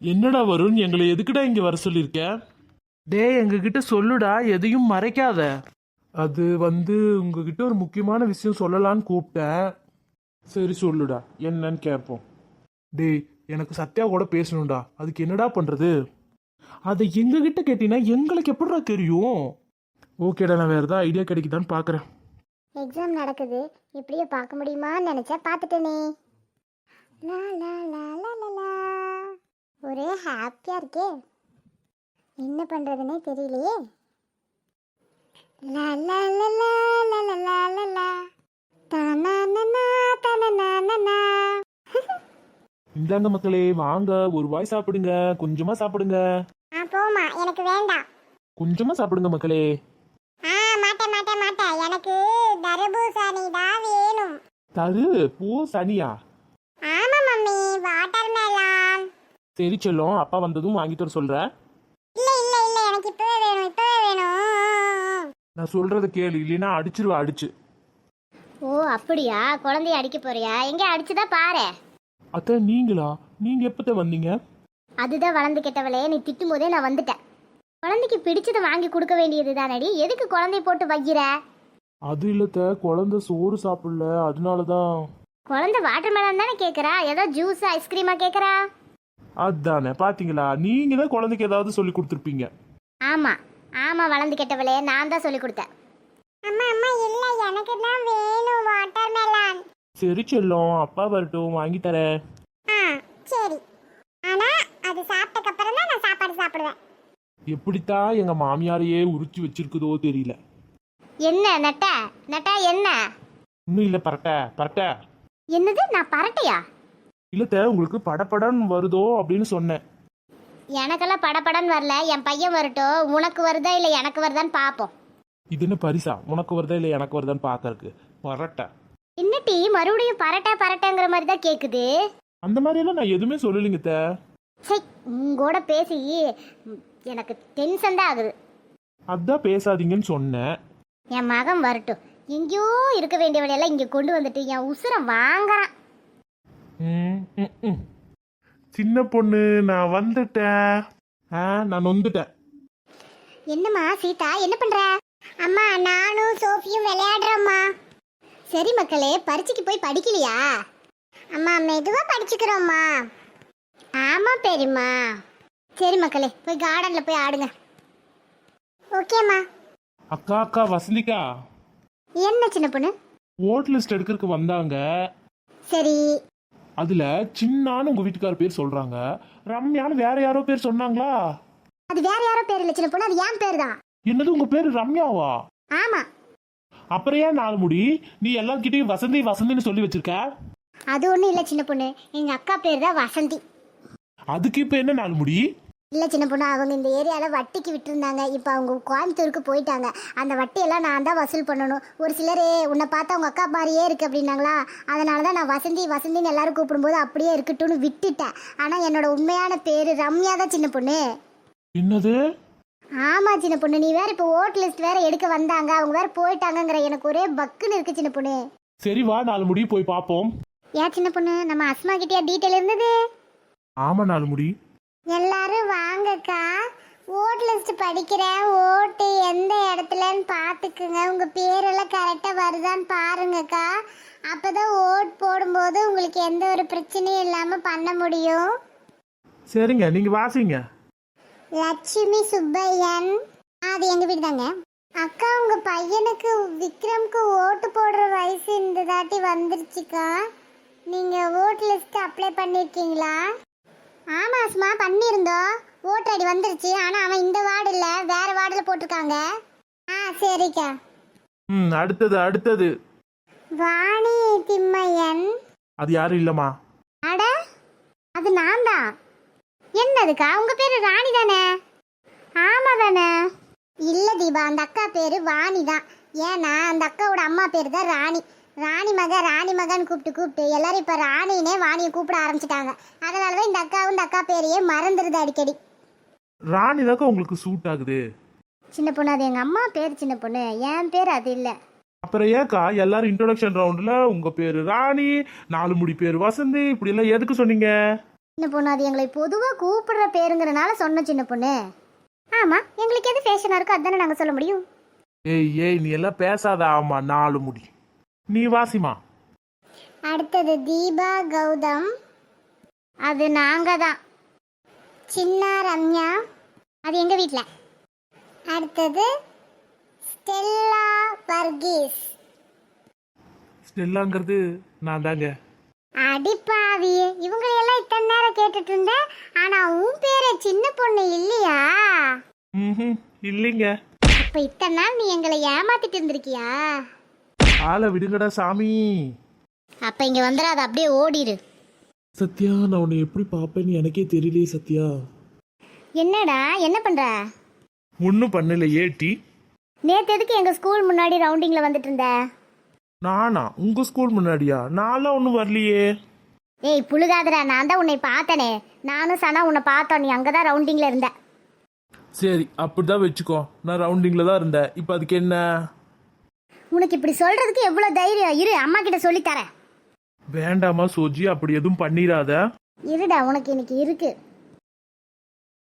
என்னடா வருண், எங்களை எதுக்குடா இங்க வர சொல்லியிருக்க? டேய், எங்ககிட்ட சொல்லுடா, எதையும் மறைக்காத. அது உங்ககிட்ட ஒரு முக்கியமான விஷயம் சொல்லலான்னு கூப்பிட்டேன். சரி சொல்லுடா, என்னன்னு கேட்போம். டேய், எனக்கு சத்யா கூட பேசணும்டா. அதுக்கு என்னடா பண்றது? அதை எங்ககிட்ட கேட்டீங்கன்னா எங்களுக்கு எப்படிடா தெரியும்? ஓகேடா, நான் வேற ஏதாவது ஐடியா கிடைக்குதான்னு பாக்குறேன். எக்ஸாம் நடக்குது, இப்படியே பார்க்க முடியுமான்னு நினைச்சா பார்த்துட்டேனே. லா லா லா லா லா லா. ஒரே ஹாப்பியா இருக்கே, என்ன பண்றதுன்னே தெரியலையே. லா லா லா லா லா லா லா லா லா. தனனனா தனனனா. இந்தாங்க மக்களே, வாங்க ஒரு வாய் சாப்பிடுங்க. கொஞ்சமா சாப்பிடுங்க. போமா, எனக்கு வேண்டாம். கொஞ்சமா சாப்பிடுங்க மக்களே. மாட்டேன் மாட்டேன் மாட்டேன், எனக்கு தர்பூசணி தான் வேணும். தரு பூ சனியா? ஆமா மம்மி, வாட்டர் மெலன். சரி செல்லம், அப்பா வந்ததும் வாங்கிட்டு வர சொல்றேன். இல்ல இல்ல இல்ல, எனக்கு இப்பவே வேணும், இப்பவே வேணும். நான் சொல்றத கேளு, இல்லைன்னா அடிச்சிருவா அடிச்சு. ஓ அப்படியா, குழந்தைய அடிக்க போறியா? எங்க அடிச்சுதா பாரு. அத்தை, நீங்களா? நீங்க எப்பத்த வந்தீங்க? அதுதான் வளர்ந்து கெட்டவளே, நீ திட்டும் போதே நான் வந்துட்டேன். குழந்தைக்கு பிடிச்சதை வாங்கி கொடுக்க வேண்டியது தானடி, எதுக்கு குழந்தைய போட்டு வைக்கிற? அது இல்லத்த, குழந்தை சோறு சாப்பிடல, அதனாலதான். குழந்தை வாட்டர் மெலன் தானே கேக்குறா, ஏதோ ஜூஸ் ஐஸ்கிரீமா கேக்குறா? அதானே, பாத்தீங்களா? நீங்க தான் குழந்தைக்கு ஏதாவது சொல்லி கொடுத்துருப்பீங்க. ஆமா ஆமா, வளர்ந்து கெட்டவளே, நான் தான் சொல்லி கொடுத்தேன். அம்மா அம்மா, இல்ல எனக்கு தான் வேணும் வாட்டர் மெலன். சரி செல்லம், அப்பா வரட்டும், வாங்கி தரேன். சரி, ஆனா அது சாப்பிட்டதுக்கு அப்புறம் தான் நான் சாப்பாடு சாப்பிடுவேன். எப்படித்தான் எங்க மாமியாரையே உரிச்சு வச்சிருக்குதோ தெரியல. என்ன நட்ட நட்ட, என்ன இன்னும் இல்ல, பரட்ட பரட்ட. என்னது, நான் பரட்டையா? இல்லத்த, உங்களுக்கு படப்படன்னு வருதோ அப்படின்னு சொன்னேன். எனக்கெல்லாம் படபடன்னு வரல, என் பையன் வரட்டும், உனக்கு வருதா இல்லை எனக்கு வருதான்னு பார்ப்போம். இது என்ன பரிசா? உனக்கு வருதா இல்லை எனக்கு வருதான்னு பார்க்கறதுக்கு? பரட்ட. என்ன டீ, மறுபடியும் பரட்டா பரட்டாங்கிற மாதிரி தான் கேட்குது. அந்த மாதிரியெல்லாம் நான் எதுவுமே சொல்லலைங்க அத்தை. சரி, உங்கூட பேசி எனக்கு டென்ஷன் தான் ஆகுது. அதான் பேசாதீங்கன்னு சொன்னேன். என் மகன் வரட்டும், எங்கேயோ இருக்க வேண்டியவளையெல்லாம் இங்கே கொண்டு வந்துட்டு என் உசுரை வாங்குறான். சின்ன பொண்ணு, நான் வந்துட்டேன். நான் வந்துட்டேன். என்னம்மா சீதா, என்ன பண்ற? அம்மா, நானும் சோஃபியும் விளையாடுறோம்மா. சரி மக்களே, பரீட்சைக்கு போய் படிக்கலையா? அம்மா மெதுவா படிச்சுக்கிறோம்மா. ஆமா பெரியம்மா. சரி மக்களே, போய் கார்டன்ல போய் ஆடுங்க. ஓகேம்மா. அக்கா அக்கா, வசந்திக்கா. என்ன சின்ன பொண்ணு? ஓட் லிஸ்ட் எடுக்கிறதுக்கு வந்தாங்க. சரி. அதுல சின்னான்னு உங்க வீட்டுக்கார பேர் சொல்றாங்க, ரம்யான்னு வேற யாரோ பேர் சொன்னாங்களா? அது வேற யாரோ பேர் இல்ல சின்ன பொண்ணு, அது என் பேர் தான். என்னது, உங்க பேரு ரம்யாவா? ஆமா. அப்புறம் ஏன் நாலு முடி நீ எல்லார்கிட்டயும் வசந்தி வசந்தின்னு சொல்லி வச்சிருக்க? அது ஒண்ணும் இல்ல சின்ன பொண்ணு, எங்க அக்கா பேர் தான் வசந்தி. அதுக்கு இப்ப என்ன நாலு முடி? இல்ல சின்ன பொண்ணு, அவங்க இந்த ஏரியால வட்டிக்கு விட்டுருந்தாங்க, இப்போ அவங்க கோயம்புத்தூருக்கு போயிட்டாங்க. அந்த வட்டியெல்லாம் நான் தான் வசூல் பண்ணணும். ஒரு சிலர் உன்னை பார்த்தா உங்க அக்கா மாதிரியே இருக்கு அப்படின்னாங்களா, அதனால தான் நான் வசந்தி வசந்தின்னு எல்லாரும் கூப்பிடும்போது அப்படியே இருக்கட்டும்னு விட்டுட்டேன். ஆனா என்னோட உண்மையான பேரு ரம்யா தான் சின்ன பொண்ணு. என்னது? ஆமா சின்ன பொண்ணு, நீ வேற இப்போ ஓட் லிஸ்ட் வேற எடுக்க வந்தாங்க, அவங்க வேற போயிட்டாங்கங்கிற எனக்கு ஒரே பக்குன்னு இருக்கு சின்ன பொண்ணு. சரி வா, நாலு முடி போய் பாப்போம். ஏன் சின்ன பொண்ணு, நம்ம அஸ்மா கிட்டயா டீட்டெயில் இருந்தது? ஆமா நாலு முடி. எல்லாரும் வாங்கக்கா, ஓட் லிஸ்ட் படிக்கிறேன், ஓட்டு எந்த இடத்துலன்னு பார்த்துக்குங்க, உங்கள் பேரெல்லாம் கரெக்டாக வருதான்னு பாருங்கக்கா. அப்போ தான் ஓட் போடும்போது உங்களுக்கு எந்த ஒரு பிரச்சனையும் இல்லாமல் பண்ண முடியும். சரிங்க, நீங்க வாசிங்க. லட்சுமி சுப்பையன், அது எங்கள் வீடு தாங்க. அக்கா, உங்கள் பையனுக்கு விக்ரம்க்கு ஓட்டு போடுற வயசு இந்த தாட்டி வந்துருச்சுக்கா. நீங்கள் ஓட் லிஸ்ட் அப்ளை பண்ணியிருக்கீங்களா? ஆமாம் அஸ்மா, பண்ணியிருந்தோம். ஓட்டர் ஐடி வந்துருச்சு, ஆனால் அவன் இந்த வார்டு இல்லை, வேற வார்டில் போட்டிருக்காங்க. சரிக்கா. அடுத்தது வாணி திம்மையன். அது யாரும் இல்லம்மா. அட, அது நான் தான். என்னதுக்கா, உங்க பேரு ராணி தானே? ஆமா தானே? இல்ல தீபா, அந்த அக்கா பேரு வாணி தான். ஏன்னா அந்த அக்காவோட அம்மா பேரு தான் ராணி. ராணி மகன் கூப்பிட்டு எல்லாரும் இப்ப ராணினே வாணியை கூப்பிட ஆரம்பிச்சிட்டாங்க. அதனாலதான் இந்த அக்காவும் இந்த அக்கா பேரையே மறந்துடுது அடிக்கடி. ராணி தாக்கா உங்களுக்கு சூட் ஆகுது. சின்ன பொண்ணு, அது எங்க அம்மா பேர் சின்ன பொண்ணு, என் பேர் அது இல்ல. அப்புறம் ஏக்கா எல்லாரும் இன்ட்ரோடக்ஷன் ரவுண்ட்ல உங்க பேரு ராணி, நாலு முடி பேரு வசந்தி, இப்படி எல்லாம் எதுக்கு சொன்னீங்க? சின்ன பொண்ணு அது எங்களை பொதுவாக கூப்பிடுற பேருங்கிறனால சொன்ன சின்ன பொண்ணு. ஆமா, எங்களுக்கு எது ஃபேஷனா இருக்கோ அதானே நாங்க சொல்ல முடியும். ஏய் நீ எல்லாம் பேசாத. ஆமா 4 முடி. நீ வாசிமா. அடுத்தது தீபா கௌதம், அது நாங்க தான். சின்ன ரம்யா, அது எங்க வீட்ல. அடுத்தது ஸ்டெல்லா வர்கீஸ். ஸ்டெல்லாங்கிறது நான் தாங்க. அடிப்பாவி, இவங்களையெல்லாம் இத்தனை நேரம் கேட்டுட்டு இருந்தேன். ஆனா உன் பேரு சின்ன பொண்ணு இல்லையா? இல்லைங்க. அப்ப இத்தனை நாள் நீ எங்களை ஏமாத்திட்டு இருந்திருக்கியா? ஆளை விடுங்கடா சாமி. அப்ப இங்க வந்துடாத, அப்படியே ஓடிடு. சத்யா, நான் உன்னை எப்படி பார்ப்பேன்னு எனக்கே தெரியலையே சத்யா. என்னடா என்ன பண்ற? ஒன்றும் பண்ணல. ஏட்டி நேத்து எதுக்கு எங்க ஸ்கூல் முன்னாடி ரவுண்டிங்ல வந்துட்டு இருந்த? நானா? உங்க ஸ்கூல் முன்னாடியா? நான்லாம் ஒன்றும் வரலையே. ஏய் புழுகாதடா, நான் தான் உன்னை பார்த்தனே. நானும் சனா உன்னை பார்த்தோம், நீ அங்கதான் ரவுண்டிங்ல இருந்த. சரி, அப்படிதான் வச்சுக்கோ. நான் ரவுண்டிங்ல தான் இருந்தேன். இப்போ அதுக்கு என்ன? உனக்கு இப்படி சொல்றதுக்கு எவ்வளவு தைரியம்? இரு, அம்மா கிட்ட சொல்லி தரேன். வேண்டாமா சோஜி, அப்படி எதுவும் பண்ணிராத. இருடா, உனக்கு இன்னைக்கு இருக்கு.